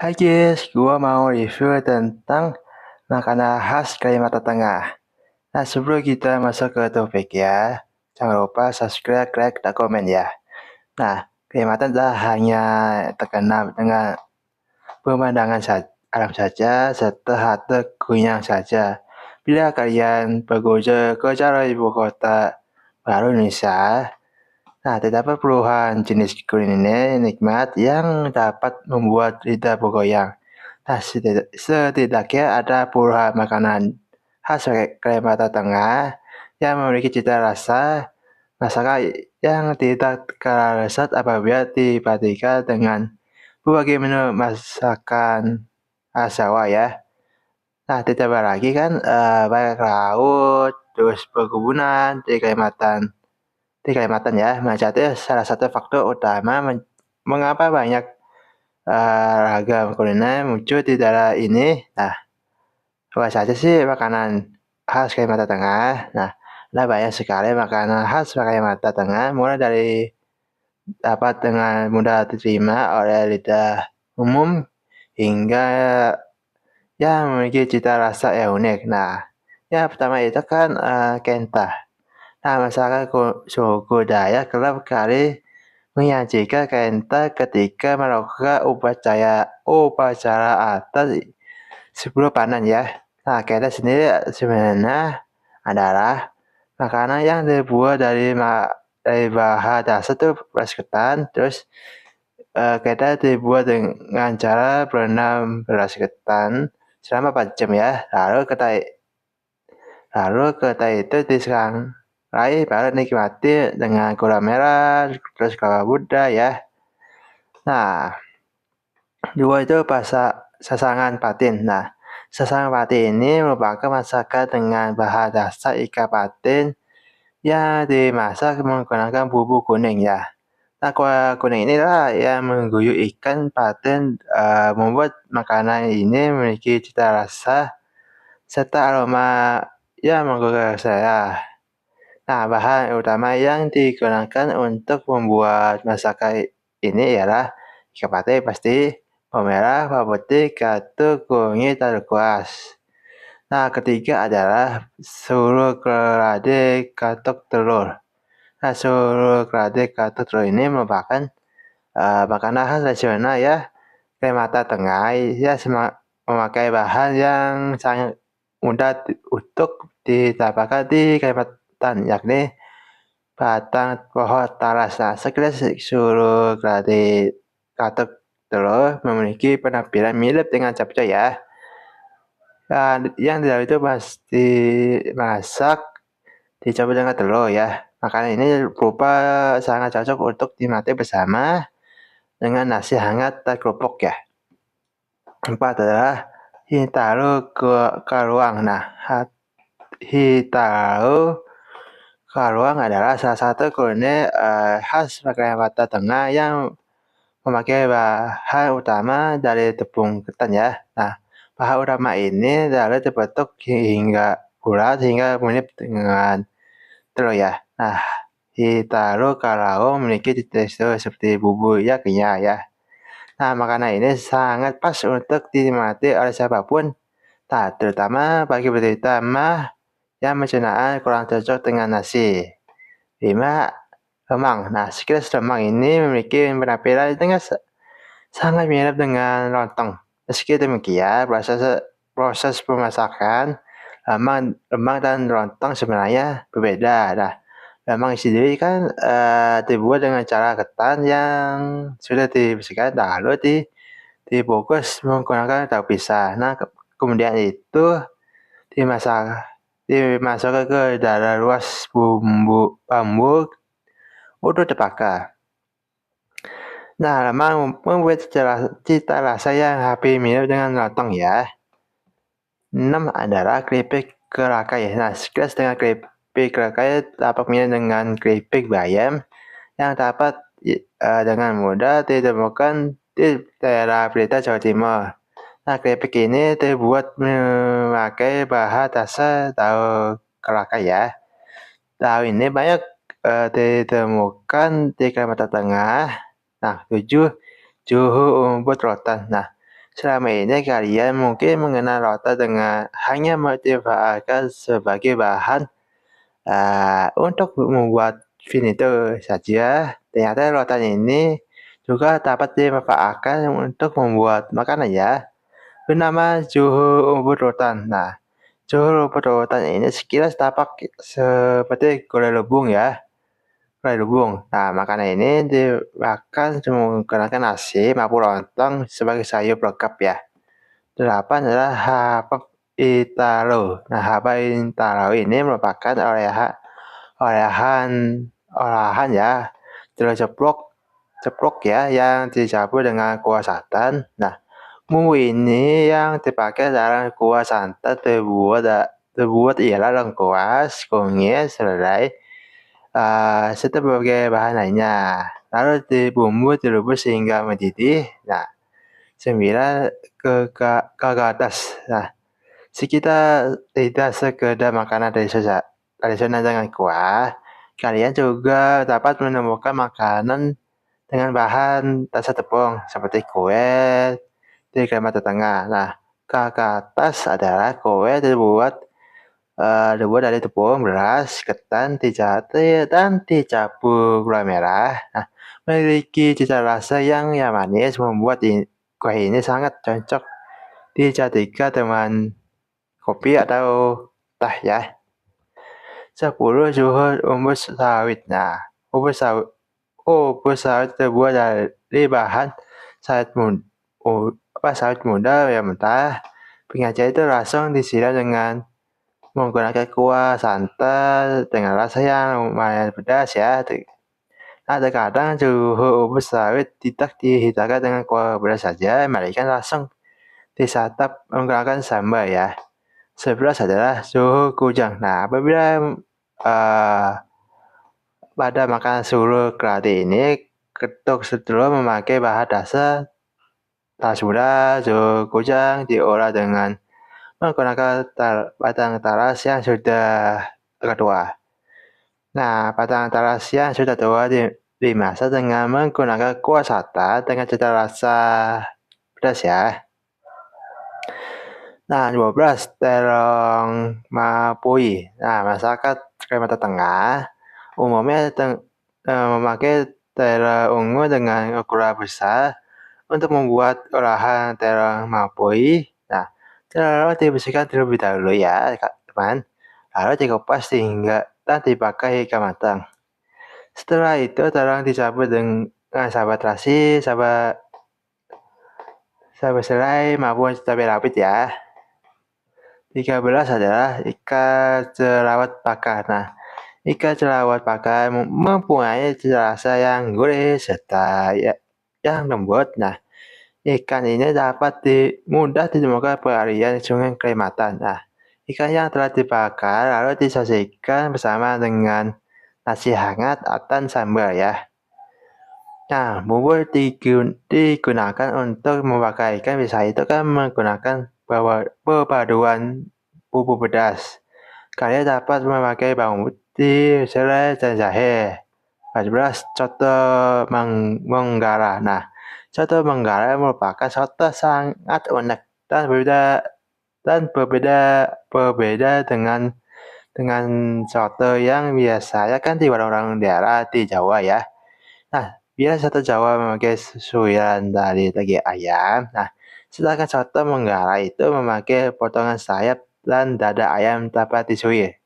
Hai guys, gua mau review tentang makanan khas Kalimantan Tengah. Nah, sebelum kita masuk ke topik ya, jangan lupa subscribe, like, dan komen ya. Nah, Kalimantan tak hanya terkenal dengan pemandangan alam saja, serta harta kunyang saja. Bila kalian berkunjung ke jalan ibu kota baru Indonesia, nah, terdapat puluhan jenis kuliner nikmat yang dapat membuat lidah bergoyang. Nah, setidaknya ada puluhan makanan khas Kalimantan Tengah yang memiliki cita rasa masakan yang tidak kalah lezat apabila dibandingkan dengan berbagai menu masakan khas Jawa ya. Nah, ditambah lagi kan banyak laut, terus perkebunan di Kalimantan ya, menjadi salah satu faktor utama mengapa banyak ragam kuliner muncul di daerah ini. Nah, apa saja sih makanan khas Kalimantan Tengah? Nah, ada banyak sekali makanan khas Kalimantan Tengah, mulai dari dapat dengan mudah diterima oleh lidah umum hingga yang memiliki cita rasa yang unik. Nah, yang pertama itu kan kentah. Nah, masyarakat suku Dayak kerap kali menyajikan kentah ketika melakukan upacara adat sebelum panen ya. Nah, kentah sendiri sebenarnya adalah makanan yang dibuat dari bahan dasar tuh beras ketan, terus kentah dibuat dengan cara berendam beras ketan selama 4 jam ya. Lalu ketai itu disangrai baru nikmati dengan gula merah, terus kelapa muda ya. Nah, dua itu sasangan patin. Nah, sasangan patin ini merupakan masakan dengan bahan dasar ikan patin yang dimasak menggunakan bumbu kuning ya. Nah, kuah kuning inilah yang mengguyur ikan patin, membuat makanan ini memiliki cita rasa serta aroma yang menggugah saya. Nah, bahan utama yang digunakan untuk membuat masakan ini ialah ikan patin pasti, bawang merah, bawang putih, katu, kunyit, dan lengkuas. Nah, ketiga adalah suruh kelade katuk telur. Nah, suruh kelade katuk telur ini merupakan makanan khas nasional ya, Kalimantan Tengah ya, memakai bahan yang sangat mudah untuk didapatkan di Kalimantan, yakni batang pohon talas. Nah, sekilas suruh keladi katuk telur memiliki penampilan mirip dengan capcay ya. Dan yang di dalam itu pasti masak dicampur dengan telur ya. Makanan ini berupa sangat cocok untuk dinikmati bersama dengan nasi hangat dan kerupuk ya. Keempat adalah Hitaru Kaluang. Nah, Hitaru Kaluang adalah salah satu kuliner khas Kalimantan Tengah yang memakai bahan utama dari tepung ketan ya. Nah, bahan utama ini dalam terbentuk hingga bulat hingga mirip dengan telur ya. Nah, Hitaru Kaluang memiliki tekstur seperti bubur yang kenyal ya. Nah, makanan ini sangat pas untuk dinikmati oleh siapapun. Nah, terutama bagi penderita mah yang pencernaan kurang cocok dengan nasi. 5. Lemang. Nah, sekilas lemang ini memiliki penampilan dengan sangat mirip dengan lontong. Meski demikian, proses pemasakan lemang dan lontong sebenarnya berbeda. Nah, lemang sendiri kan dibuat dengan cara ketan yang sudah dibersihkan lalu dibungkus menggunakan daun pisang. Nah, kemudian itu dimasukkan ke dalam luas bambu untuk dibakar. Nah, lemang membuat cita rasa yang hampir mirip dengan lontong ya. 6 adalah keripik kerakai. Nah, sekilas dengan keripik kerakai dapat mirip dengan keripik bayam yang dapat dengan mudah ditemukan di daerah Blitar, Jawa Timur. Nah, keripik ini terbuat memakai bahan dasar tahu kerakai ya. Tahu ini banyak ditemukan di Kalimantan Tengah. Nah, 7. Juhu umbut rotan. Nah, Selama ini kalian mungkin mengenal rotan dengan hanya memanfaatkan sebagai bahan untuk membuat vinito saja. Ternyata rotan ini juga dapat dimanfaatkan untuk membuat makanan ya. Bernama Juhu Umbut Rotan. Nah, Juhu Umbut Rotan ini sekilas tampak seperti gulai lubung ya. Gulai lubung. Nah, makanan ini dimakan menggunakan nasi maupun lontong sebagai sayur pelengkap ya. Delapan adalah Hapap Italo. Nah, Hapap Italo ini merupakan olahan ya. Terus ceplok ya yang dicampur dengan kuah santan. Nah, bumbu ini yang dipakai dalam kuah santan terbuat ialah lengkuas, kunyit, seledri, serta berbagai bahan lainnya. Lalu bumbu direbus hingga mendidih. Nah, 9 ke atas. Nah, sekitar tidak sekedar makanan tradisional dengan kuah, kalian juga dapat menemukan makanan dengan bahan dasar tepung seperti kue di Kalimantan Tengah. Nah, ke atas adalah kue dibuat dari tepung, beras, ketan, dijahati, dan dicampur gula merah. Nah, memiliki cita rasa yang manis membuat kue ini sangat cocok dijadikan dengan kopi atau teh ya. 10 suhu umbus sawit. Nah, umbus sawit terbuat dari bahan sawit muda yang mentah. Penyajian itu langsung disiram dengan menggunakan kuah santan dengan rasa yang lumayan pedas ya. Nah, terkadang suhu umbus sawit tidak dihidangkan dengan kuah pedas saja, melainkan langsung disantap menggunakan sambal ya. 11 adalah suhu kujang. Nah, apabila pada makanan suhu keladi ini, ketuk setelah memakai bahan dasar talas muda, suhu kujang diolah dengan menggunakan batang talas yang sudah tua. Nah, batang talas yang sudah tua dimasak dengan menggunakan kuah santan dengan cita rasa pedas ya. Nah, 12 terong mapui. Nah, masyarakat Kalimantan Tengah umumnya memakai terong ungu dengan ukuran besar untuk membuat olahan terong mapui. Nah, terong dibersihkan terlebih dahulu ya, teman. Lalu dikupas hingga dan dipakai hingga matang. Setelah itu, terong dicampur dengan sambal terasi, sambal serai maupun cabai rawit ya. 13 adalah ikan jerawat bakar. Nah, ikan jerawat bakar mempunyai cita rasa yang gurih serta yang lembut. Nah, ikan ini dapat mudah ditemukan perarian Sungai Kalimantan. Nah, ikan yang telah dibakar lalu disajikan bersama dengan nasi hangat atau sambal ya. Nah, bumbu digunakan untuk membakar ikan bisa itu kan menggunakan perpaduan bumbu pedas. Kalian dapat memakai bawang putih, serai, dan jahe. 14. Coto Menggara. Nah, coto Menggara merupakan soto sangat unik dan berbeda dengan soto yang biasanya kan di warung-warung daerah di Jawa ya. Nah, biasa soto Jawa memakai suiran dari daging ayam. Nah, sedangkan soto Menggara itu memakai potongan sayap dan dada ayam tanpa disuir.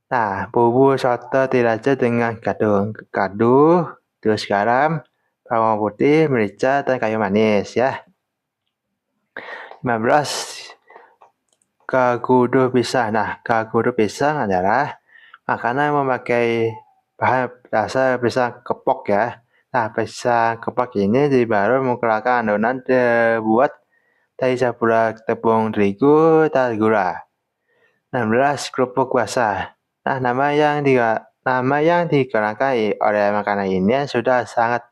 Nah, bumbu soto diracik dengan kadu, terus garam, bawang putih, merica, dan kayu manis ya. 15. Kagudu pisang. Nah, kagudu pisang adalah makanan yang memakai bahan dasar pisang kepok ya. Nah, pisang kepok ini baru menggunakan adonan terbuat dari campuran tepung terigu dan gula. 16. Kerupuk basah. Nah, nama yang digunakan oleh makanan ini sudah sangat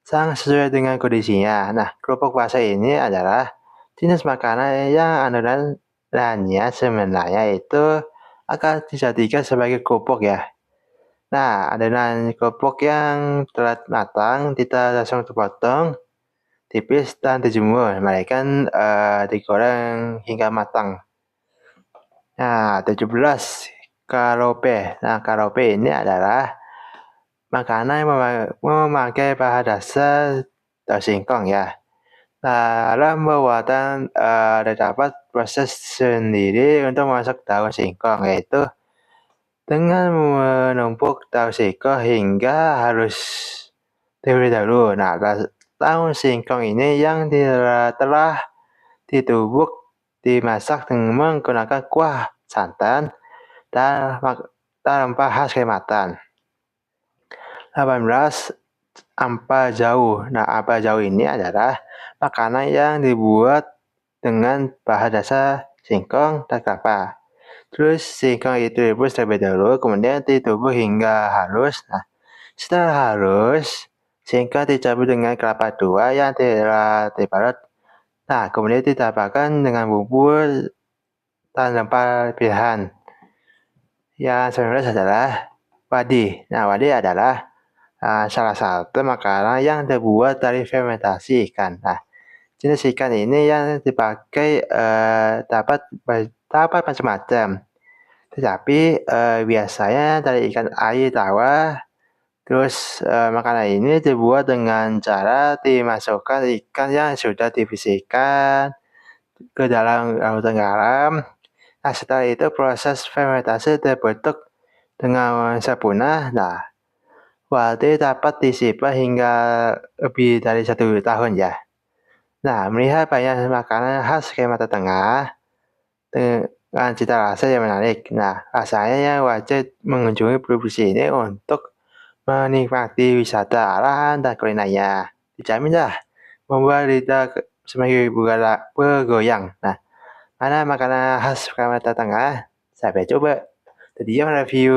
sesuai dengan kondisinya. Nah, kerupuk basah ini adalah jenis makanan yang adonannya sebenarnya itu akan dijadikan sebagai kerupuk ya. Nah, adonan kerupuk yang telah matang kita langsung dipotong tipis dan dijemur, melainkan digoreng hingga matang. Nah, 17. Karope. Nah, karope ini adalah makanan yang memakai bahan dasar daun singkong ya. Nah, dalam pembuatan terdapat proses sendiri untuk memasak daun singkong, yaitu dengan menumpuk daun singkong hingga halus terlebih dahulu. Nah, daun singkong ini yang telah ditumbuk dimasak dengan menggunakan kuah santan dan rempah khas Kalimantan. 18. Ampal jauh. Nah, ampal jauh ini adalah makanan yang dibuat dengan bahan dasar singkong dan kelapa. Terus singkong itu direbus terlebih dahulu, kemudian ditumbuk hingga halus. Nah, setelah halus, singkong dicampur dengan kelapa tua yang telah diparut. Nah, kemudian ditambahkan dengan bumbu dan rempah pilihan. Yang 19 adalah wadi. Nah, wadi adalah salah satu makanan yang terbuat dari fermentasi ikan. Nah, jenis ikan ini yang dipakai dapat macam-macam. Tetapi biasanya dari ikan air tawar. Terus makanan ini dibuat dengan cara dimasukkan ikan yang sudah dibersihkan ke dalam larutan garam. Nah, setelah itu proses fermentasi terbentuk dengan sempurna. Nah, wadi dapat disimpan hingga lebih dari 1 tahun ya. Nah, melihat banyak makanan khas Kalimantan Tengah dengan cita rasa yang menarik. Nah, rasanya yang wajib mengunjungi provinsi ini untuk menikmati wisata alam dan kulinernya. Dijamin dah membuat lidah semakin bergoyang. Nah, mana makanan khas Kalimantan Tengah? Sampai coba. Jadi review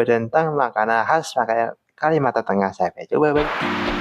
tentang makanan khas Kalimantan Tengah. Sampai coba, bye.